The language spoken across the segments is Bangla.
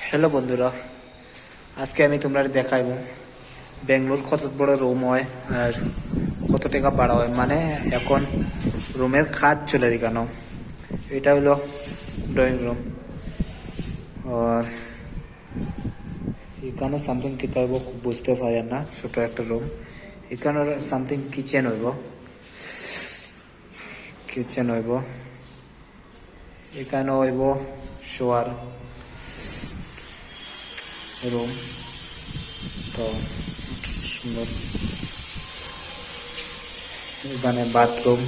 হ্যালো বন্ধুরা, আজকে আমি তোমরা দেখাইব বেঙ্গলোর কত বড় রুম হয় আর কত টাকা ভাড়া হয়। মানে এখন রুমের কাজ চলে কেন। এটা হলো ড্রয়িং রুম আর এখানে সামথিং কিতা হইব খুব বুঝতে পারি না। ছোট একটা রুম, এখানে সামথিং কিচেন হইব, এখানে হইব শোয়ার রুম। তো সুন্দর, এখানে বাথরুম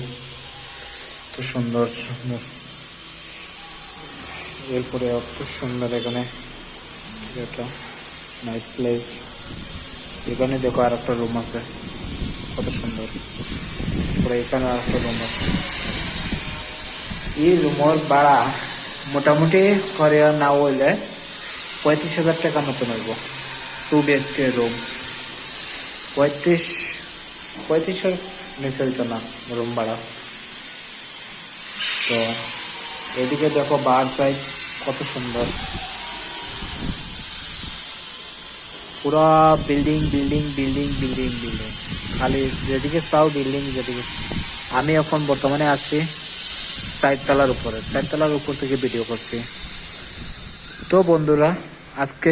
তো সুন্দর সুন্দর। এরপরে অত সুন্দর এখানে একটা নাইস প্লেস। এখানে দেখো আর একটা রুম আছে, কত সুন্দর। তারপরে এখানে আর একটা রুম আছে। এই রুমের ভাড়া মোটামুটি করে না হইলে 35,000 টাকা মতন হইব। 2 BHK রুম 35 নিচে হইতো না রুম ভাড়া। তো এদিকে দেখো বার সাইড কত সুন্দর, পুরা building building building building building, খালি যেদিকে চাও বিল্ডিং। যেদিকে আমি এখন বর্তমানে আছি 4 তলার উপরে, 4 তলার উপর থেকে ভিডিও করছি। তো বন্ধুরা, আজকে